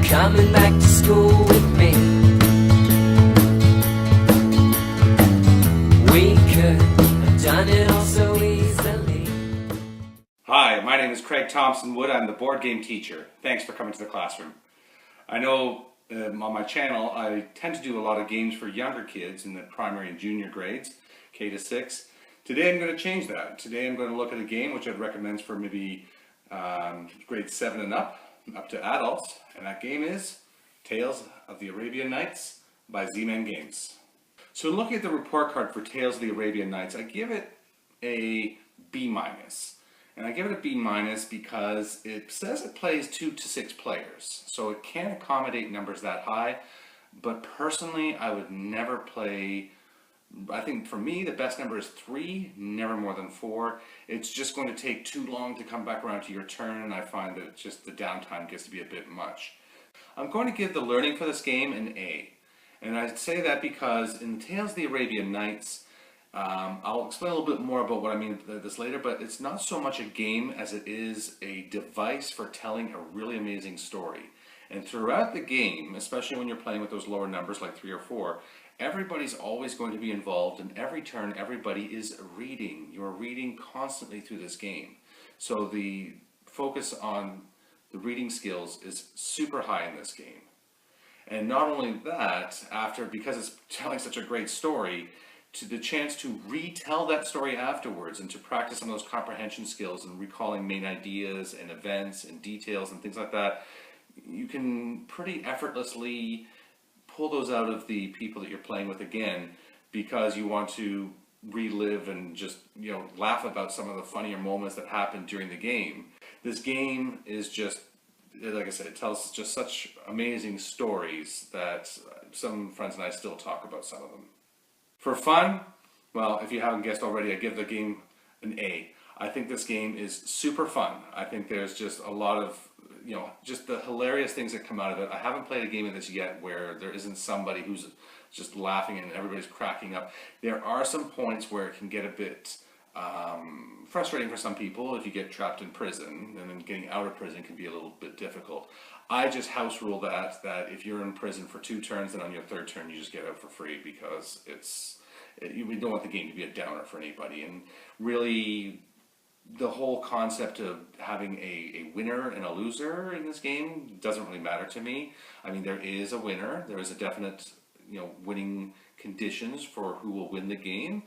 coming back to school with me. We could have done it all so easily. Hi, my name is Craig Thompson Wood. I'm the board game teacher. Thanks for coming to the classroom. I know on my channel I tend to do a lot of games for younger kids in the primary and junior grades, K to 6. Today I'm going to change that. Today I'm going to look at a game which I'd recommend for maybe grade 7 and up to adults, and that game is Tales of the Arabian Nights by Z-Man Games. So looking at the report card for Tales of the Arabian Nights, I give it a B-. And I give it a B- because it says it plays 2 to 6 players. So it can accommodate numbers that high, but personally I would never play. I think for me the best number is 3, never more than 4. It's just going to take too long to come back around to your turn, and I find that just the downtime gets to be a bit much. I'm going to give the learning for this game an A. And I say that because in the Tales of the Arabian Nights, I'll explain a little bit more about what I mean by this later, but it's not so much a game as it is a device for telling a really amazing story. And throughout the game, especially when you're playing with those lower numbers like 3 or 4, everybody's always going to be involved, and every turn everybody is reading. You're reading constantly through this game. So the focus on the reading skills is super high in this game. And not only that, because it's telling such a great story, to the chance to retell that story afterwards and to practice some of those comprehension skills and recalling main ideas and events and details and things like that, you can pretty effortlessly pull those out of the people that you're playing with again, because you want to relive and just, laugh about some of the funnier moments that happened during the game. This game is just, like I said, it tells just such amazing stories that some friends and I still talk about some of them. For fun, well, if you haven't guessed already, I give the game an A. I think this game is super fun. I think there's just a lot of, just the hilarious things that come out of it. I haven't played a game of this yet where there isn't somebody who's just laughing and everybody's cracking up. There are some points where it can get a bit frustrating for some people if you get trapped in prison, and then getting out of prison can be a little bit difficult. I just house rule that if you're in prison for 2 turns, then on your 3rd turn you just get out for free, because we don't want the game to be a downer for anybody. And really, the whole concept of having a winner and a loser in this game doesn't really matter to me. I mean, there is a winner, there is a definite winning conditions for who will win the game,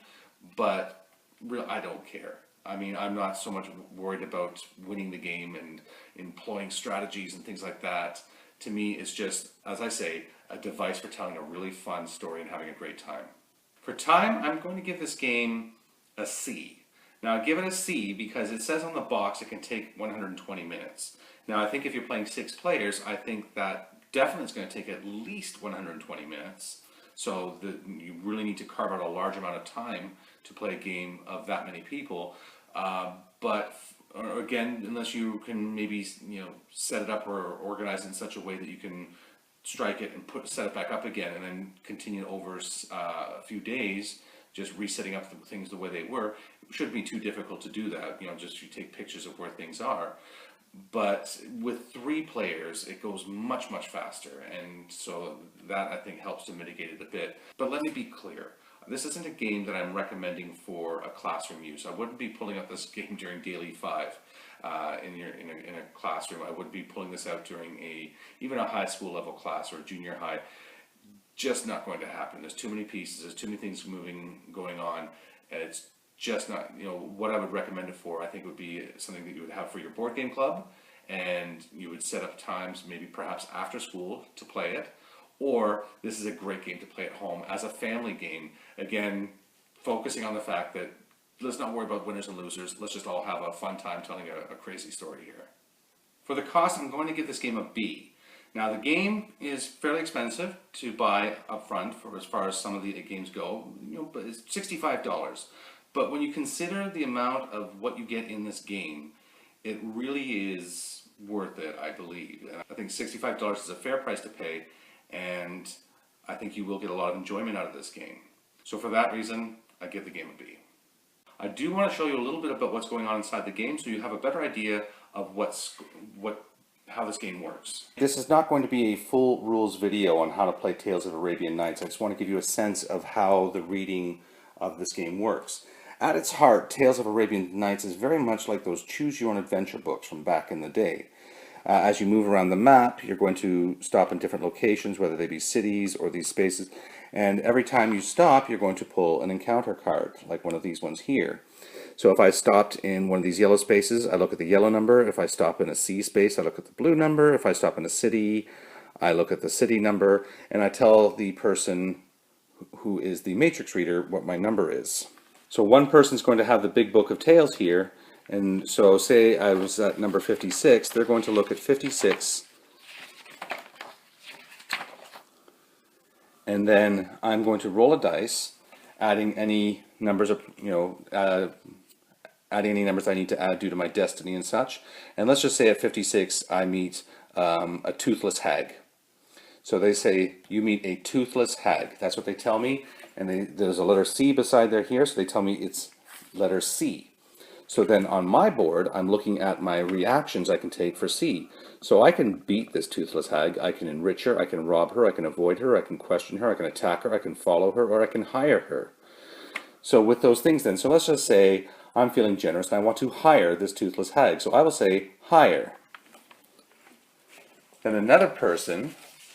but I don't care. I mean, I'm not so much worried about winning the game and employing strategies and things like that. To me, it's just, as I say, a device for telling a really fun story and having a great time. For time, I'm going to give this game a C. Now, I give it a C because it says on the box it can take 120 minutes. Now, I think if you're playing 6 players, I think that definitely is going to take at least 120 minutes. So you really need to carve out a large amount of time to play a game of that many people. But again, unless you can maybe set it up or organize it in such a way that you can strike it and set it back up again, and then continue over a few days, just resetting up things the way they were, it shouldn't be too difficult to do that. Just you take pictures of where things are. But with 3 players, it goes much faster, and so that I think helps to mitigate it a bit. But let me be clear. This isn't a game that I'm recommending for a classroom use. I wouldn't be pulling out this game during Daily 5 in a classroom. I would be pulling this out during even a high school level class or a junior high. Just not going to happen. There's too many pieces. There's too many things going on, and it's just not, what I would recommend it for. I think would be something that you would have for your board game club, and you would set up times, maybe perhaps after school, to play it. Or this is a great game to play at home as a family game. Again, focusing on the fact that let's not worry about winners and losers. Let's just all have a fun time telling a crazy story here. For the cost, I'm going to give this game a B. Now, the game is fairly expensive to buy up front for as far as some of the games go. But it's $65. But when you consider the amount of what you get in this game, it really is worth it, I believe. And I think $65 is a fair price to pay, and I think you will get a lot of enjoyment out of this game. So for that reason, I give the game a B. I do want to show you a little bit about what's going on inside the game so you have a better idea of what how this game works. This is not going to be a full rules video on how to play Tales of Arabian Nights. I just want to give you a sense of how the reading of this game works. At its heart, Tales of Arabian Nights is very much like those choose-your-own-adventure books from back in the day. As you move around the map, you're going to stop in different locations, whether they be cities or these spaces, and every time you stop, you're going to pull an encounter card, like one of these ones here. So if I stopped in one of these yellow spaces, I look at the yellow number. If I stop in a C space, I look at the blue number. If I stop in a city, I look at the city number, and I tell the person who is the matrix reader what my number is. So one person's going to have the big book of tales here, and so say I was at number 56, they're going to look at 56, and then I'm going to roll a dice, adding any numbers, adding any numbers I need to add due to my destiny and such. And let's just say at 56 I meet a toothless hag. So they say, you meet a toothless hag. That's what they tell me. And there's a letter C beside there here, so they tell me it's letter C. So then on my board, I'm looking at my reactions I can take for C. So I can beat this toothless hag, I can enrich her, I can rob her, I can avoid her, I can question her, I can attack her, I can follow her, or I can hire her. So with those things then, so let's just say I'm feeling generous and I want to hire this toothless hag. So I will say hire. Then another person,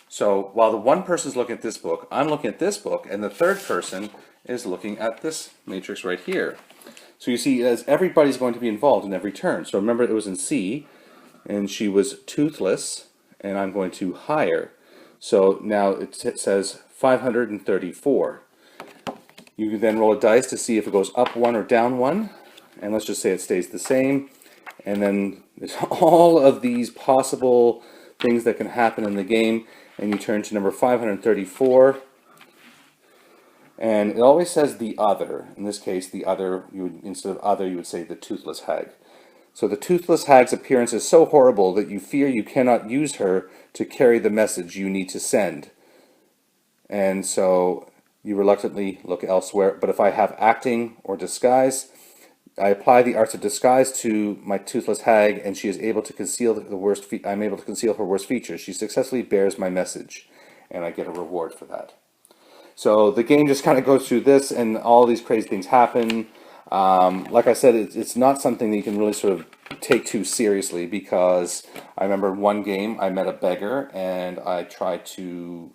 so while the one person is looking at this book, I'm looking at this book, and the third person is looking at this matrix right here. So you see, as everybody's going to be involved in every turn. So remember, it was in C, and she was toothless, and I'm going to hire. So now it says 534. You can then roll a dice to see if it goes up one or down one, and let's just say it stays the same. And then there's all of these possible things that can happen in the game, and you turn to number 534, and it always says the other. In this case, the other, instead of other, you would say the toothless hag. So the toothless hag's appearance is so horrible that you fear you cannot use her to carry the message you need to send. And so you reluctantly look elsewhere. But if I have acting or disguise, I apply the arts of disguise to my toothless hag, and she is able to conceal I'm able to conceal her worst features. She successfully bears my message, and I get a reward for that. So the game just kind of goes through this, and all these crazy things happen. Like I said, it's not something that you can really sort of take too seriously, because I remember one game I met a beggar, and I tried to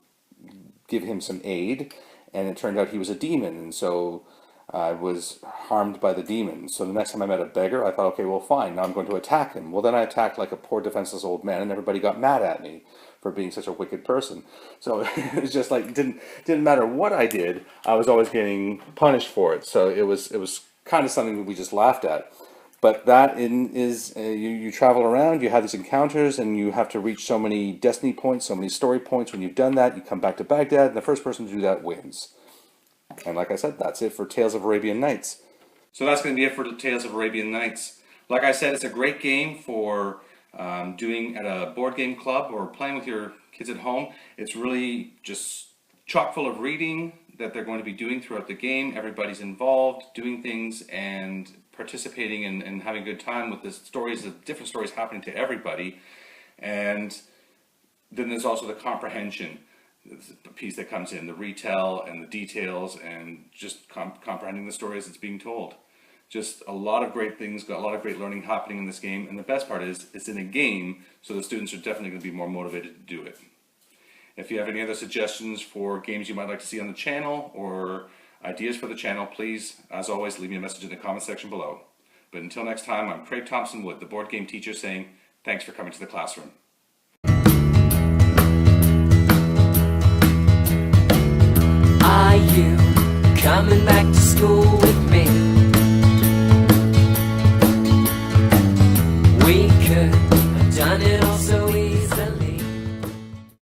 give him some aid, and it turned out he was a demon, and so I was harmed by the demon. So the next time I met a beggar, I thought, okay, well, fine, now I'm going to attack him. Well, then I attacked like a poor defenseless old man, and everybody got mad at me for being such a wicked person. So it was just like, didn't matter what I did, I was always getting punished for it. So it was kind of something that we just laughed at. But that is, you travel around, you have these encounters, and you have to reach so many destiny points, so many story points. When you've done that, you come back to Baghdad, and the first person to do that wins. And like I said, that's it for Tales of Arabian Nights. So that's going to be it for the Tales of Arabian Nights. Like I said, it's a great game for doing at a board game club or playing with your kids at home. It's really just chock full of reading that they're going to be doing throughout the game. Everybody's involved, doing things and participating and having a good time with the stories, the different stories happening to everybody. And then there's also the comprehension piece that comes in, the retell and the details, and just comprehending the stories that's being told. Just a lot of great things, got a lot of great learning happening in this game, and the best part is it's in a game, so the students are definitely going to be more motivated to do it. If you have any other suggestions for games you might like to see on the channel or ideas for the channel, please, as always, leave me a message in the comment section below. But until next time, I'm Craig Thompson Wood, the board game teacher, saying thanks for coming to the classroom. Are you coming back to school?